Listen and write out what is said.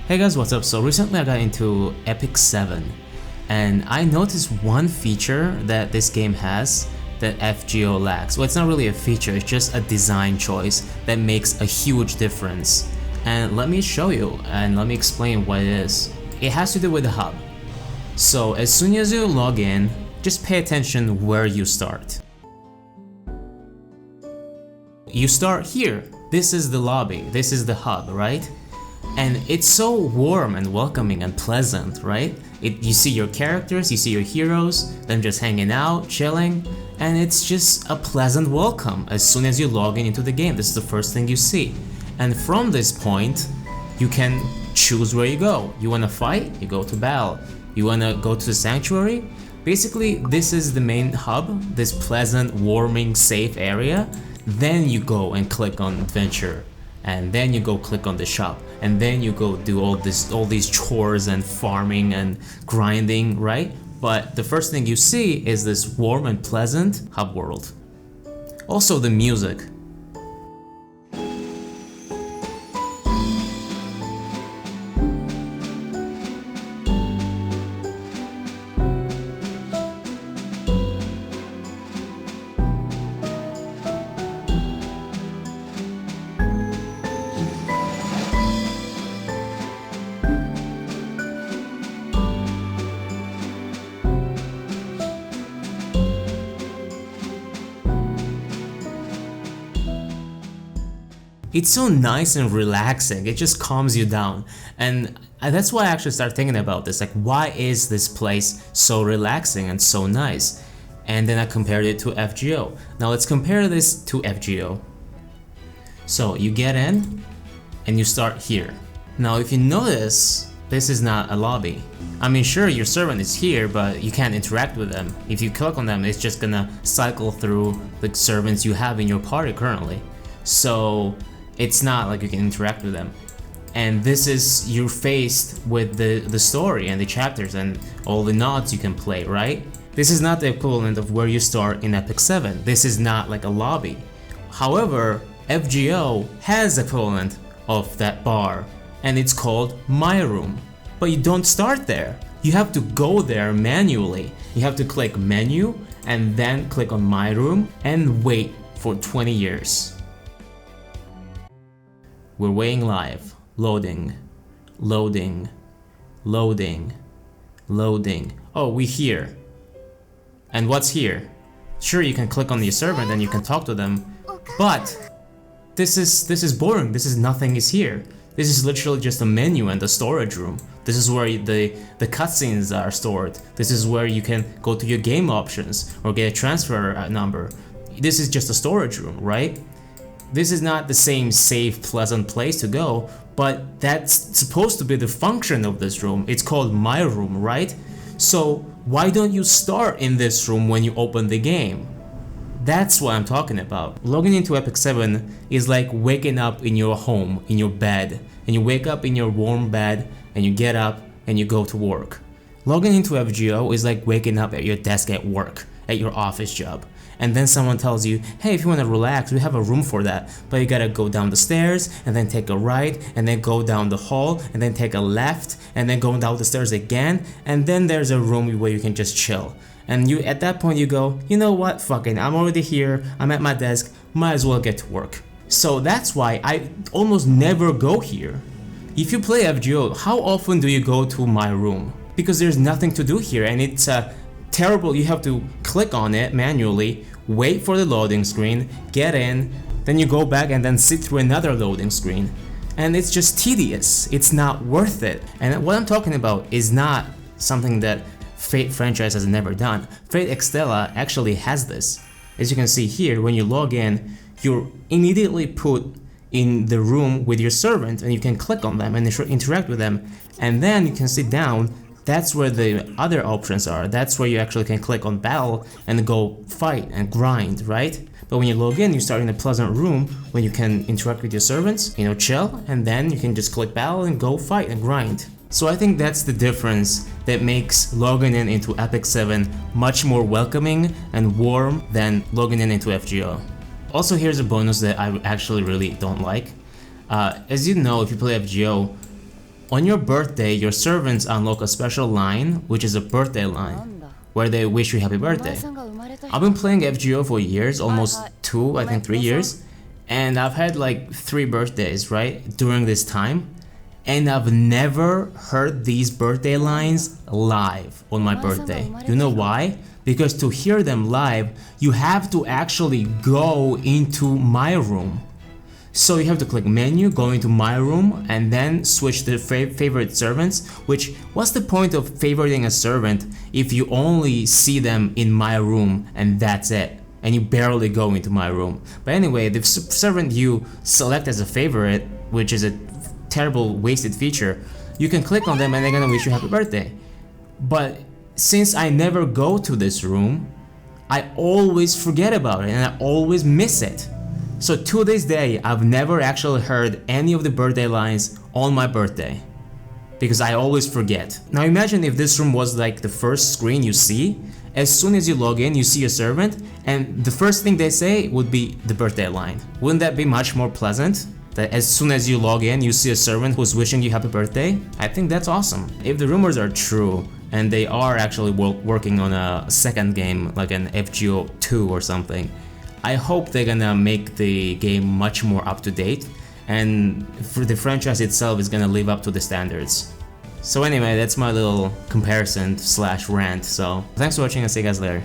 Hey guys, what's up? So recently I got into Epic 7 and I noticed one feature that this game has that FGO lacks. Well, it's not really a feature, it's just a design choice that makes a huge difference. And let me show you and let me explain what it is. It has to do with the hub. So as soon as you log in, just pay attention where you start. You start here. This is the lobby, this is the hub, right? And it's so warm and welcoming and pleasant, right? You see your characters, you see your heroes, them just hanging out, chilling, and it's just a pleasant welcome as soon as you log in into the game. This is the first thing you see. And from this point, you can choose where you go. You wanna fight? You go to battle. You wanna go to the sanctuary? Basically, this is the main hub, this pleasant, warming, safe area. Then you go and click on adventure. And then you go click on the shop, and then you go do all these chores and farming and grinding, right? But the first thing you see is this warm and pleasant hub world. Also the music. It's so nice and relaxing, it just calms you down, and that's why I actually started thinking about this, like why is this place so relaxing and so nice? And then I compared it to FGO. Now let's compare this to FGO. So you get in and you start here. Now if you notice, this is not a lobby. I mean sure, your servant is here, but you can't interact with them. If you click on them, it's just gonna cycle through the servants you have in your party currently. So it's not like you can interact with them. And this is, you're faced with the story and the chapters and all the nods you can play, right? This is not the equivalent of where you start in Epic 7. This is not like a lobby. However, FGO has equivalent of that bar, and it's called My Room. But you don't start there. You have to go there manually. You have to click menu and then click on My Room and wait for 20 years. We're waiting live. Loading. Loading. Loading. Loading. Oh, we're here. And what's here? Sure, you can click on the servant and you can talk to them, but this is boring. This is nothing is here. This is literally just a menu and a storage room. This is where the cutscenes are stored. This is where you can go to your game options or get a transfer number. This is just a storage room, right? This is not the same safe, pleasant place to go, but that's supposed to be the function of this room. It's called My Room, right? So why don't you start in this room when you open the game? That's what I'm talking about. Logging into Epic 7 is like waking up in your home, in your bed, and you wake up in your warm bed and you get up and you go to work. Logging into FGO is like waking up at your desk at work, at your office job. And then someone tells you, hey, if you want to relax, we have a room for that, but you gotta go down the stairs and then take a right and then go down the hall and then take a left and then go down the stairs again, and then there's a room where you can just chill. And you, at that point you go, you know what, fucking, I'm already here, I'm at my desk, might as well get to work. So that's why I almost never go here. If you play FGO, how often do you go to My Room? Because there's nothing to do here, and it's terrible. You have to click on it manually, wait for the loading screen, get in, then you go back and then sit through another loading screen. And it's just tedious. It's not worth it. And what I'm talking about is not something that Fate franchise has never done. Fate Extella actually has this. As you can see here, when you log in, you're immediately put in the room with your servant and you can click on them and interact with them. And then you can sit down. That's where the other options are. That's where you actually can click on battle and go fight and grind, right? But when you log in, you start in a pleasant room when you can interact with your servants, you know, chill, and then you can just click battle and go fight and grind. So I think that's the difference that makes logging in into Epic 7 much more welcoming and warm than logging in into FGO. Also, here's a bonus that I actually really don't like. As you know, if you play FGO, On your birthday, your servants unlock a special line, which is a birthday line, where they wish you happy birthday. I've been playing FGO for years, almost 2, I think 3 years, and I've had like 3 birthdays, right, during this time, and I've never heard these birthday lines live on my birthday. You know why? Because to hear them live, you have to actually go into my room. So you have to click menu, go into my room, and then switch to favorite servants, which what's the point of favoriting a servant if you only see them in my room and that's it, and you barely go into my room. But anyway, the servant you select as a favorite, which is a terrible wasted feature, you can click on them and they're gonna wish you happy birthday. But since I never go to this room, I always forget about it and I always miss it. So to this day, I've never actually heard any of the birthday lines on my birthday, because I always forget. Now imagine if this room was like the first screen you see. As soon as you log in, you see a servant, and the first thing they say would be the birthday line. Wouldn't that be much more pleasant? That as soon as you log in, you see a servant who's wishing you happy birthday? I think that's awesome. If the rumors are true, and they are actually working on a second game, like an FGO 2 or something, I hope they're gonna make the game much more up to date, and for the franchise itself is gonna live up to the standards. So anyway, that's my little comparison / rant, so thanks for watching, I'll see you guys later.